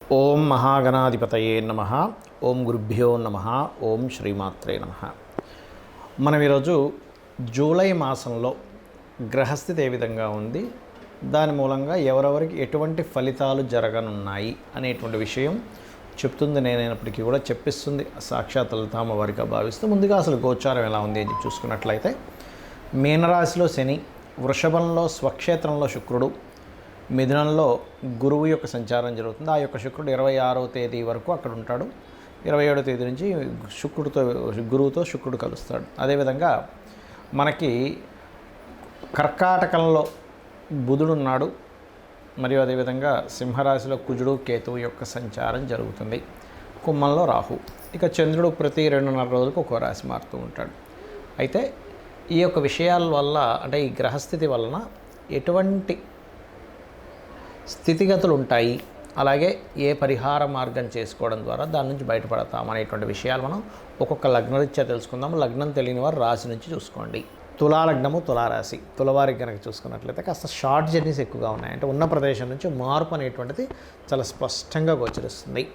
ఓం మహాగణాధిపతయే నమ. ఓం గురుభ్యో నమ. ఓం శ్రీమాత్రే నమ. మనం ఈరోజు జూలై మాసంలో గ్రహస్థితి ఏ విధంగా ఉంది, దాని మూలంగా ఎవరెవరికి ఎటువంటి ఫలితాలు జరగనున్నాయి అనేటువంటి విషయం చెప్తుంది. నేనైనప్పటికీ కూడా చెప్పిస్తుంది సాక్షాత్ లలితామ్మ వారిగా భావిస్తూ, ముందుగా అసలు గోచారం ఎలా ఉంది అని చూసుకున్నట్లయితే, మీనరాశిలో శని, వృషభంలో స్వక్షేత్రంలో శుక్రుడు, మిథునంలో గురువు యొక్క సంచారం జరుగుతుంది. ఆ యొక్క శుక్రుడు 26వ తేదీ వరకు అక్కడ ఉంటాడు. 27వ తేదీ నుంచి గురువుతో శుక్రుడు కలుస్తాడు. అదేవిధంగా మనకి కర్కాటకంలో బుధుడు ఉన్నాడు. మరియు అదేవిధంగా సింహరాశిలో కుజుడు కేతువు యొక్క సంచారం జరుగుతుంది. కుంభంలో రాహు. ఇక చంద్రుడు ప్రతి 2.5 రోజులకు ఒక్కో రాశి మారుతూ ఉంటాడు. అయితే ఈ యొక్క విషయాల వల్ల, అంటే ఈ గ్రహస్థితి వలన ఎటువంటి స్థితిగతులు ఉంటాయి, అలాగే ఏ పరిహార మార్గం చేసుకోవడం ద్వారా దాని నుంచి బయటపడతాం అనేటువంటి విషయాలు మనం ఒక్కొక్క లగ్నరీత్యా తెలుసుకుందాం. లగ్నం తెలియని వారు రాశి నుంచి చూసుకోండి. తులాలగ్నము, తులారాశి. తులవారికి కనుక చూసుకున్నట్లయితే కాస్త షార్ట్ జర్నీస్ ఎక్కువగా ఉన్నాయి. అంటే ఉన్న ప్రదేశం నుంచి మార్పు అనేటువంటిది చాలా స్పష్టంగా గోచరిస్తుంది.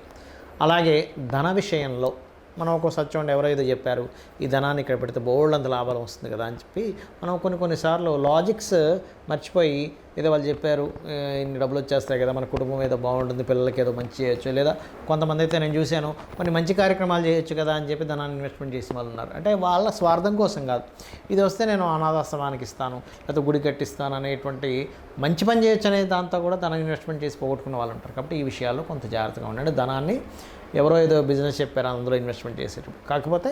అలాగే ధన విషయంలో మనం ఒక్కోసారి చూడండి, ఎవరో ఏదో చెప్పారు, ఈ ధనాన్ని ఇక్కడ పెడితే బోల్డ్ లాభం వస్తుంది కదా అని చెప్పి మనం కొన్నిసార్లు లాజిక్స్ మర్చిపోయి ఏదో వాళ్ళు చెప్పారు, ఇన్ని డబ్బులు వచ్చేస్తాయి కదా, మన కుటుంబం ఏదో బాగుంటుంది, పిల్లలకి ఏదో మంచి చేయొచ్చు, లేదా కొంతమంది అయితే నేను చూశాను కొన్ని మంచి కార్యక్రమాలు చేయొచ్చు కదా అని చెప్పి ధనాన్ని ఇన్వెస్ట్మెంట్ చేసి వాళ్ళు ఉన్నారు. అంటే వాళ్ళ స్వార్థం కోసం కాదు, ఇది వస్తే నేను అనాథాశ్రమానికి ఇస్తాను, లేకపోతే గుడి కట్టిస్తాను అనేటువంటి మంచి పని చేయొచ్చు అనే దాంతో కూడా ధనం ఇన్వెస్ట్మెంట్ చేసి పోగొట్టుకున్న వాళ్ళు ఉంటారు. కాబట్టి ఈ విషయాల్లో కొంత జాగ్రత్తగా ఉండండి. ధనాన్ని ఎవరో ఏదో బిజినెస్ చెప్పారు అందులో ఇన్వెస్ట్మెంట్ చేసేటప్పుడు. కాకపోతే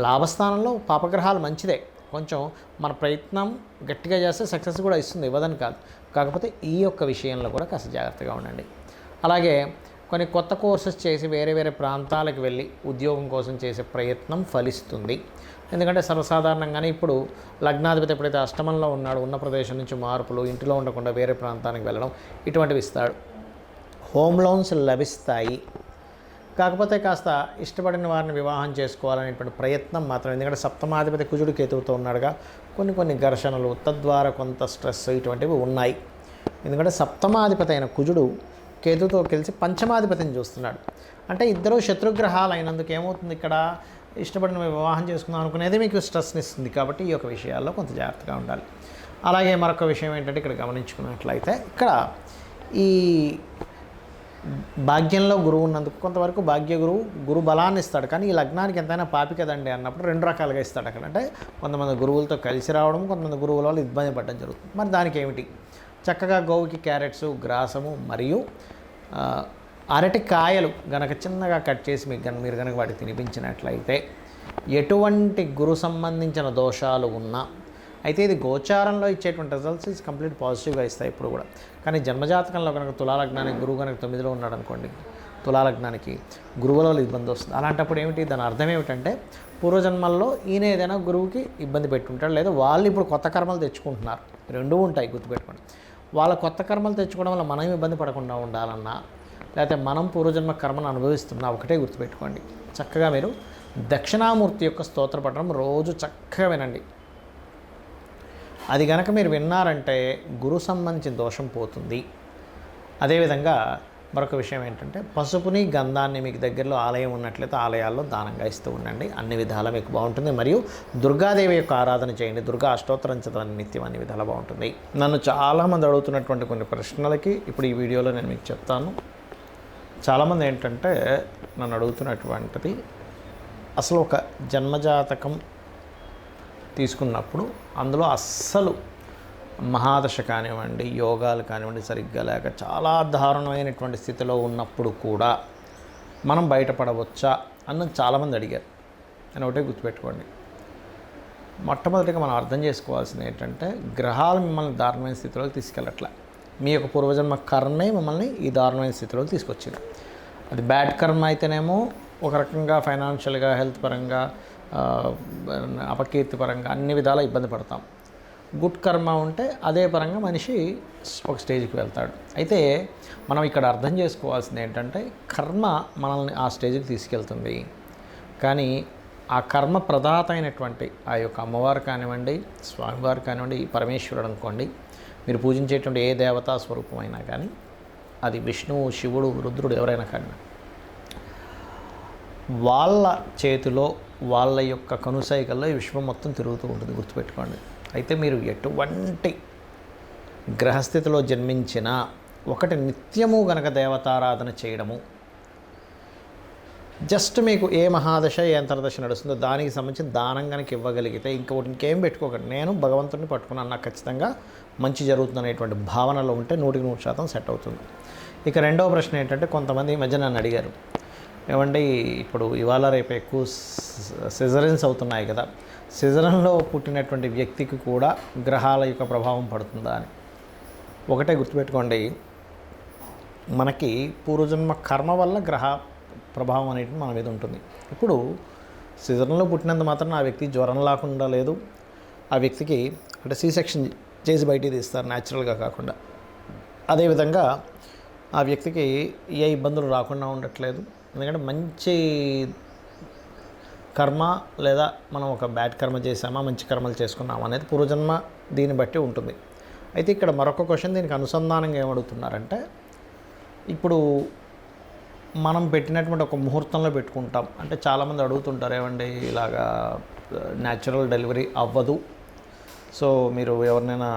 లాభస్థానంలో పాపగ్రహాలు మంచిదే, కొంచెం మన ప్రయత్నం గట్టిగా చేస్తే సక్సెస్ కూడా ఇస్తుంది, ఇవ్వదని కాదు. కాకపోతే ఈ యొక్క విషయంలో కూడా కాస్త జాగ్రత్తగా ఉండండి. అలాగే కొన్ని కొత్త కోర్సెస్ చేసి వేరే వేరే ప్రాంతాలకు వెళ్ళి ఉద్యోగం కోసం చేసే ప్రయత్నం ఫలిస్తుంది. ఎందుకంటే సర్వసాధారణంగానే ఇప్పుడు లగ్నాధిపతి ఎప్పుడైతే అష్టమంలో ఉన్నాడో, ఉన్న ప్రదేశం నుంచి మార్పులు, ఇంటిలో ఉండకుండా వేరే ప్రాంతానికి వెళ్ళడం, ఇటువంటివి ఇస్తాడు. హోమ్ లోన్స్ లభిస్తాయి. కాకపోతే కాస్త ఇష్టపడిన వారిని వివాహం చేసుకోవాలనేటువంటి ప్రయత్నం మాత్రం, ఎందుకంటే సప్తమాధిపతి కుజుడు కేతువుతో ఉన్నాడుగా, కొన్ని ఘర్షణలు, తద్వారా కొంత స్ట్రెస్ ఇటువంటివి ఉన్నాయి. ఎందుకంటే సప్తమాధిపతి అయిన కుజుడు కేతువుతో కలిసి పంచమాధిపతిని చూస్తున్నాడు. అంటే ఇద్దరు శత్రుగ్రహాలు అయినందుకు ఏమవుతుంది, ఇక్కడ ఇష్టపడిన వివాహం చేసుకుందాం అనుకునేది మీకు స్ట్రెస్ని ఇస్తుంది. కాబట్టి ఈ యొక్క విషయాల్లో కొంత జాగ్రత్తగా ఉండాలి. అలాగే మరొక విషయం ఏంటంటే, ఇక్కడ గమనించుకున్నట్లయితే ఇక్కడ ఈ భాగ్యంలో గురువు ఉన్నందుకు కొంతవరకు భాగ్య గురు బలాన్ని ఇస్తాడు. కానీ ఈ లగ్నానికి ఎంతైనా పాపి కదండి అన్నప్పుడు 2 రకాలుగా ఇస్తాడు అక్కడ. అంటే కొంతమంది గురువులతో కలిసి రావడం, కొంతమంది గురువుల వల్ల ఇబ్బంది పడడం జరుగుతుంది. మరి దానికి ఏమిటి, చక్కగా గోవుకి క్యారెట్స్, గ్రాసము మరియు అరటి కాయలు గనక చిన్నగా కట్ చేసి మీరు కనుక వాటికి తినిపించినట్లయితే ఎటువంటి గురు సంబంధించిన దోషాలు ఉన్నా, అయితే ఇది గోచారంలో ఇచ్చేటువంటి రిజల్ట్స్ ఇస్ కంప్లీట్ పాజిటివ్గా ఇస్తాయి ఇప్పుడు కూడా. కానీ జన్మజాతకంలో కనుక తులాలగ్నానికి గురువు కనుక 9లో ఉన్నాడు అనుకోండి, తులాలగ్నానికి గురువులో ఇబ్బంది వస్తుంది. అలాంటప్పుడు ఏమిటి, దాని అర్థం ఏమిటంటే పూర్వజన్మల్లో ఈయన ఏదైనా గురువుకి ఇబ్బంది పెట్టుంటాడు, లేదా వాళ్ళు ఇప్పుడు కొత్త కర్మలు తెచ్చుకుంటున్నారు. రెండూ ఉంటాయి, గుర్తుపెట్టుకోండి. వాళ్ళ కొత్త కర్మలు తెచ్చుకోవడం వల్ల మనం ఇబ్బంది పడకుండా ఉండాలన్నా, లేకపోతే మనం పూర్వజన్మ కర్మను అనుభవిస్తున్నా, ఒకటే గుర్తుపెట్టుకోండి. చక్కగా మీరు దక్షిణామూర్తి యొక్క స్తోత్ర పఠనం రోజు చక్కగా వినండి. అది కనుక మీరు విన్నారంటే గురు సంబంధించిన దోషం పోతుంది. అదేవిధంగా మరొక విషయం ఏంటంటే, పసుపుని గంధాన్ని మీకు దగ్గరలో ఆలయం ఉన్నట్లయితే ఆలయాల్లో దానంగా ఇస్తూ ఉండండి. అన్ని విధాలా మీకు బాగుంటుంది. మరియు దుర్గాదేవి యొక్క ఆరాధన చేయండి, దుర్గా అష్టోత్తరం చదవండి నిత్యం, అన్ని విధాలా బాగుంటుంది. నన్ను చాలామంది అడుగుతున్నటువంటి కొన్ని ప్రశ్నలకి ఇప్పుడు ఈ వీడియోలో నేను మీకు చెప్తాను. చాలామంది ఏంటంటే నన్ను అడుగుతున్నటువంటిది, అసలు ఒక జన్మజాతకం తీసుకున్నప్పుడు అందులో అస్సలు మహాదశ కానివ్వండి, యోగాలు కానివ్వండి సరిగ్గా లేక చాలా దారుణమైనటువంటి స్థితిలో ఉన్నప్పుడు కూడా మనం బయటపడవచ్చా అన్నది చాలామంది అడిగారు. నేను ఒకటే గుర్తుపెట్టుకోండి, మొట్టమొదటిగా మనం అర్థం చేసుకోవాల్సింది ఏంటంటే, గ్రహాలు మిమ్మల్ని దారుణమైన స్థితిలోకి తీసుకెళ్ళట్లే. మీ యొక్క పూర్వజన్మ కర్మే మిమ్మల్ని ఈ దారుణమైన స్థితిలోకి తీసుకొచ్చింది. అది బ్యాడ్ కర్మ అయితేనేమో ఒక రకంగా ఫైనాన్షియల్గా, హెల్త్ పరంగా, అపకీర్తి పరంగా అన్ని విధాలా ఇబ్బంది పడతాం. గుడ్ కర్మ ఉంటే అదే పరంగా మనిషి ఒక స్టేజ్కి వెళ్తాడు. అయితే మనం ఇక్కడ అర్థం చేసుకోవాల్సింది ఏంటంటే, కర్మ మనల్ని ఆ స్టేజ్కి తీసుకెళ్తుంది. కానీ ఆ కర్మ ప్రదాత అయినటువంటి ఆ యొక్క అమ్మవారు కానివ్వండి, స్వామివారు కానివ్వండి, పరమేశ్వరుడు అనుకోండి, మీరు పూజించేటువంటి ఏ దేవతా స్వరూపమైనా కానీ అది విష్ణువు, శివుడు, రుద్రుడు ఎవరైనా కానీ, వాళ్ళ చేతిలో వాళ్ళ యొక్క కనుసైకల్లో ఈ విశ్వం మొత్తం తిరుగుతూ ఉంటుంది, గుర్తుపెట్టుకోండి. అయితే మీరు ఎటువంటి గ్రహస్థితిలో జన్మించినా ఒకటి నిత్యము గనక దేవతారాధన చేయడము, జస్ట్ మీకు ఏ మహాదశ ఏ అంతర్దశ నడుస్తుందో దానికి సంబంధించిన దానం కనుక ఇవ్వగలిగితే ఇంకొకటి ఇంకేం పెట్టుకోకండి. నేను భగవంతుడిని పట్టుకున్నాను, నాకు ఖచ్చితంగా మంచి జరుగుతుంది అనేటువంటి భావనలో ఉంటే 100% సెట్ అవుతుంది. ఇక రెండవ ప్రశ్న ఏంటంటే, కొంతమంది ఈ మధ్య నన్ను అడిగారు, ఏమండి ఇప్పుడు ఇవాళ రేపు ఎక్కువ సిజరన్స్ అవుతున్నాయి కదా, సిజరన్లో పుట్టినటువంటి వ్యక్తికి కూడా గ్రహాల యొక్క ప్రభావం పడుతుందా అని. ఒకటే గుర్తుపెట్టుకోండి, మనకి పూర్వజన్మ కర్మ వల్ల గ్రహ ప్రభావం అనేది మన మీద ఉంటుంది. ఇప్పుడు సిజరన్లో పుట్టినంత మాత్రం ఆ వ్యక్తి జ్వరం లేకుండా లేదు, ఆ వ్యక్తికి అంటే సి సెక్షన్ చేసి బయటికి తీస్తారు న్యాచురల్గా కాకుండా. అదేవిధంగా ఆ వ్యక్తికి ఏ ఇబ్బందులు రాకుండా ఉండట్లేదు, ఎందుకంటే మంచి కర్మ లేదా మనం ఒక బ్యాడ్ కర్మ చేసామా మంచి కర్మలు చేసుకున్నామా అనేది పూర్వజన్మ దీన్ని బట్టి ఉంటుంది. అయితే ఇక్కడ మరొక క్వశ్చన్ దీనికి అనుసంధానంగా ఏమడుగుతున్నారంటే, ఇప్పుడు మనం పెట్టినటువంటి ఒక ముహూర్తంలో పెట్టుకుంటాం అంటే చాలామంది అడుగుతుంటారు, ఏమండి ఇలాగా న్యాచురల్ డెలివరీ అవ్వదు, సో మీరు ఎవరినైనా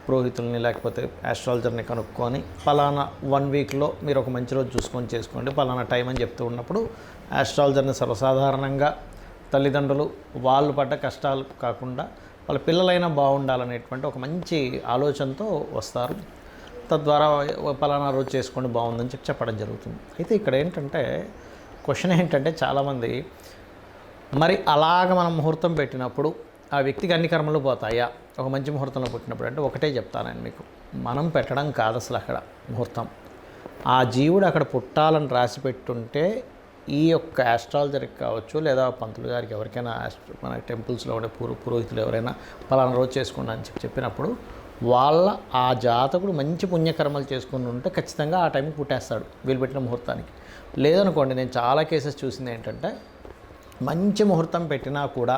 పురోహితుల్ని లేకపోతే ఆస్ట్రాలజర్ని కనుక్కొని పలానా 1 వీక్లో మీరు ఒక మంచి రోజు చూసుకొని చేసుకోండి పలానా టైం అని చెప్తూ ఉన్నప్పుడు, ఆస్ట్రాలజర్ని సర్వసాధారణంగా తల్లిదండ్రులు వాళ్ళు పడ్డ కష్టాలు కాకుండా వాళ్ళ పిల్లలైనా బాగుండాలనేటువంటి ఒక మంచి ఆలోచనతో వస్తారు. తద్వారా పలానా రోజు చేసుకోండి బాగుందని చెప్పడం జరుగుతుంది. అయితే ఇక్కడ ఏంటంటే క్వశ్చన్ ఏంటంటే, చాలామంది మరి అలాగ మనం ముహూర్తం పెట్టినప్పుడు ఆ వ్యక్తికి అన్ని కర్మలు పోతాయా ఒక మంచి ముహూర్తంలో పుట్టినప్పుడు అంటే, ఒకటే చెప్తాను నేను మీకు, మనం పెట్టడం కాదు అసలు అక్కడ ముహూర్తం. ఆ జీవుడు అక్కడ పుట్టాలని రాసి పెట్టుంటే ఈ యొక్క ఆస్ట్రాలజర్కి కావచ్చు లేదా పంతులు గారికి ఎవరికైనా మన టెంపుల్స్లో ఉండే పురోహితులు ఎవరైనా పలానా రోజు చేసుకోండి అని చెప్పినప్పుడు వాళ్ళ ఆ జాతకుడు మంచి పుణ్యకర్మలు చేసుకుని ఉంటే ఖచ్చితంగా ఆ టైంకి పుట్టేస్తాడు వీళ్ళు పెట్టిన ముహూర్తానికి. లేదనుకోండి, నేను చాలా కేసెస్ చూసింది ఏంటంటే, మంచి ముహూర్తం పెట్టినా కూడా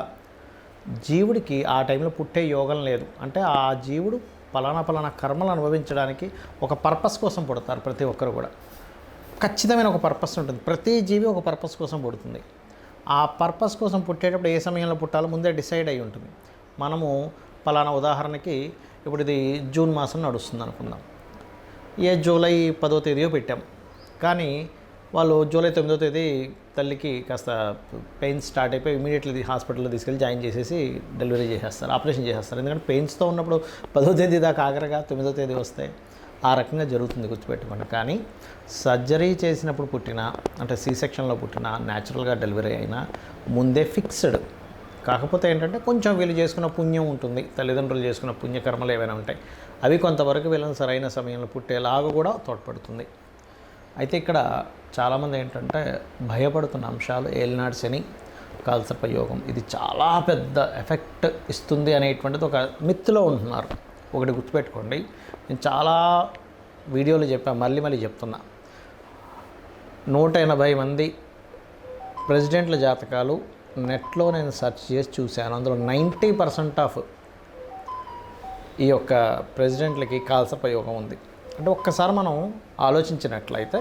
జీవుడికి ఆ టైంలో పుట్టే యోగం లేదు. అంటే ఆ జీవుడు పలానా కర్మలు అనుభవించడానికి ఒక పర్పస్ కోసం పుడతారు. ప్రతి ఒక్కరు కూడా ఖచ్చితమైన ఒక పర్పస్ ఉంటుంది. ప్రతి జీవి ఒక పర్పస్ కోసం పుడుతుంది. ఆ పర్పస్ కోసం పుట్టేటప్పుడు ఏ సమయంలో పుట్టాలో ముందే డిసైడ్ అయి ఉంటుంది. మనము పలానా ఉదాహరణకి ఇప్పుడు ఇది జూన్ మాసం నడుస్తుంది అనుకుందాం, జూలై 10వ తేదీయో పెట్టాం, కానీ వాళ్ళు జూలై 9వ తేదీ తల్లికి కాస్త పెయిన్స్ స్టార్ట్ అయిపోయి ఇమీడియట్లీ హాస్పిటల్లో తీసుకెళ్ళి జాయిన్ చేసేసి డెలివరీ చేసేస్తారు, ఆపరేషన్ చేసేస్తారు. ఎందుకంటే పెయిన్స్తో ఉన్నప్పుడు 10వ తేదీ దాకా ఆఖరిగా 9వ తేదీ వస్తే ఆ రకంగా జరుగుతుంది, గుర్తుపెట్టుకోండి. కానీ సర్జరీ చేసినప్పుడు పుట్టిన అంటే సి సెక్షన్లో పుట్టిన న్యాచురల్గా డెలివరీ అయినా ముందే ఫిక్స్డ్. కాకపోతే ఏంటంటే కొంచెం వీళ్ళు చేసుకున్న పుణ్యం ఉంటుంది, తల్లిదండ్రులు చేసుకున్న పుణ్యకర్మలు ఏవైనా ఉంటాయి, అవి కొంతవరకు వీళ్ళని సరైన సమయంలో పుట్టేలాగా కూడా తోడ్పడుతుంది. అయితే ఇక్కడ చాలామంది ఏంటంటే భయపడుతున్న అంశాలు ఏలినాడు శని, కాలసర్ప యోగం, ఇది చాలా పెద్ద ఎఫెక్ట్ ఇస్తుంది అనేటువంటిది ఒక మిత్తులో ఉంటున్నారు. ఒకటి గుర్తుపెట్టుకోండి, నేను చాలా వీడియోలు చెప్పాను, మళ్ళీ చెప్తున్నా, 180 మంది ప్రెసిడెంట్ల జాతకాలు నెట్లో నేను సెర్చ్ చేసి చూశాను. అందులో 90% ఆఫ్ ఈ యొక్క ప్రెసిడెంట్లకి కాలసర్ప యోగం ఉంది. అంటే ఒక్కసారి మనం ఆలోచించినట్లయితే,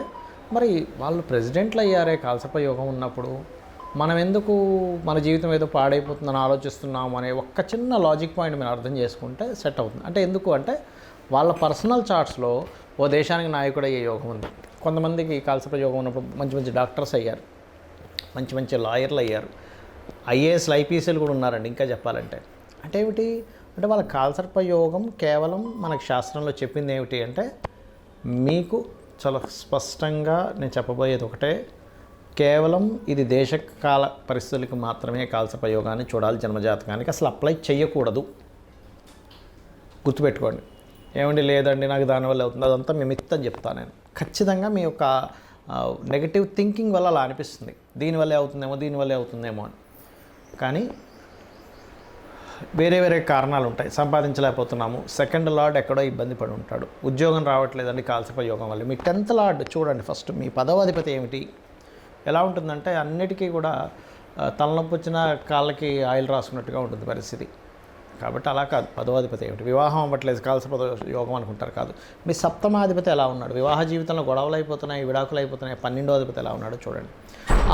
మరి వాళ్ళు ప్రెసిడెంట్లు అయ్యారే కాలసర్ప యోగం ఉన్నప్పుడు మనం ఎందుకు మన జీవితం ఏదో పాడైపోతుందని ఆలోచిస్తున్నాము అనే ఒక్క చిన్న లాజిక్ పాయింట్ మీరు అర్థం చేసుకుంటే సెట్ అవుతుంది. అంటే ఎందుకు అంటే వాళ్ళ పర్సనల్ చార్ట్స్లో ఓ దేశానికి నాయకుడు అయ్యే యోగం ఉంది. కొంతమందికి కాలసర్ప యోగం ఉన్నప్పుడు మంచి డాక్టర్స్ అయ్యారు, మంచి లాయర్లు అయ్యారు, ఐఏఎస్లు ఐపీఎస్లు కూడా ఉన్నారండి. ఇంకా చెప్పాలంటే అంటే ఏమిటి అంటే వాళ్ళ కాలసర్ప యోగం కేవలం మనకు శాస్త్రంలో చెప్పింది ఏమిటి అంటే, మీకు చాలా స్పష్టంగా నేను చెప్పబోయేది ఒకటే, కేవలం ఇది దేశకాల పరిస్థితులకు మాత్రమే కాలసర్ప యోగాన్ని చూడాలి, జన్మజాతకానికి అసలు అప్లై చేయకూడదు. గుర్తుపెట్టుకోండి. ఏమండి లేదండి నాకు దానివల్ల అవుతుంది, అదంతా మీ మిత్తం చెప్తాను నేను. ఖచ్చితంగా మీ యొక్క నెగటివ్ థింకింగ్ వల్ల అలా అనిపిస్తుంది, దీనివల్లే అవుతుందేమో అని. కానీ వేరే కారణాలు ఉంటాయి. సంపాదించలేకపోతున్నాము, సెకండ్ లార్డ్ ఎక్కడో ఇబ్బంది పడి ఉంటాడు, ఉద్యోగం రావట్లేదండి కాలసర్ప యోగం వల్ల. మీ 10th లార్డ్ చూడండి ఫస్ట్, మీ 10వ అధిపతి ఏమిటి, ఎలా ఉంటుందంటే అన్నిటికీ కూడా తలనొప్పి వచ్చిన కాళ్ళకి ఆయిల్ రాసుకున్నట్టుగా ఉంటుంది పరిస్థితి. కాబట్టి అలా కాదు. 10వ అధిపతి ఏమిటి, వివాహం అవ్వట్లేదు కాలసర్ప యోగం అనుకుంటారు, కాదు. మీ 7వ అధిపతి ఎలా ఉన్నాడు, వివాహ జీవితంలో గొడవలు అయిపోతున్నాయి, విడాకులు అయిపోతున్నాయి. 12వ అధిపతి ఎలా ఉన్నాడో చూడండి.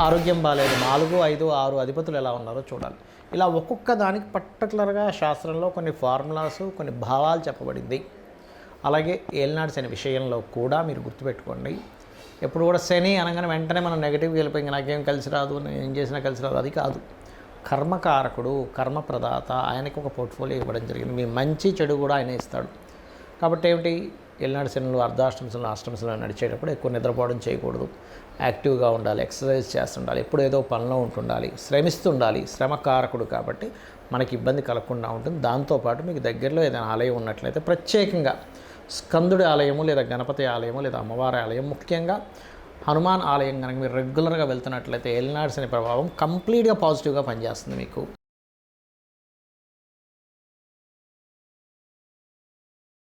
ఆరోగ్యం బాగాలేదు. 4, 5, 6 అధిపతులు ఎలా ఉన్నారో చూడాలి. ఇలా ఒక్కొక్క దానికి పర్టికులర్గా శాస్త్రంలో కొన్ని ఫార్ములాస్, కొన్ని భావాలు చెప్పబడింది. అలాగే ఏలినాడు శని విషయంలో కూడా మీరు గుర్తుపెట్టుకోండి, ఎప్పుడు కూడా శని అనగానే వెంటనే మనం నెగిటివ్గా వెళ్ళిపోయి నాకేం కలిసి రాదు, నేను ఏం చేసినా కలిసి రాదు, అది కాదు. కర్మకారకుడు, కర్మప్రదాత, ఆయనకు ఒక పోర్ట్ఫోలియో ఇవ్వడం జరిగింది. మీ మంచి చెడు కూడా ఆయన ఇస్తాడు. కాబట్టి ఏమిటి, ఏలినాడు శనులు అర్ధాష్టమశనులు అష్టమశనులు నడిచేటప్పుడు ఎక్కువ నిద్రపోవడం చేయకూడదు, యాక్టివ్గా ఉండాలి, ఎక్సర్సైజ్ చేస్తుండాలి, ఎప్పుడు ఏదో పనిలో ఉంటుండాలి, శ్రమిస్తుండాలి. శ్రమకారకుడు కాబట్టి మనకి ఇబ్బంది కలగకుండా ఉంటుంది. దాంతోపాటు మీకు దగ్గరలో ఏదైనా ఆలయం ఉన్నట్లయితే ప్రత్యేకంగా స్కందుడి ఆలయము లేదా గణపతి ఆలయము లేదా అమ్మవారి ఆలయం, ముఖ్యంగా హనుమాన్ ఆలయం కనుక మీరు రెగ్యులర్గా వెళ్తున్నట్లయితే ఏలినాడు శని ప్రభావం కంప్లీట్గా పాజిటివ్గా పనిచేస్తుంది మీకు.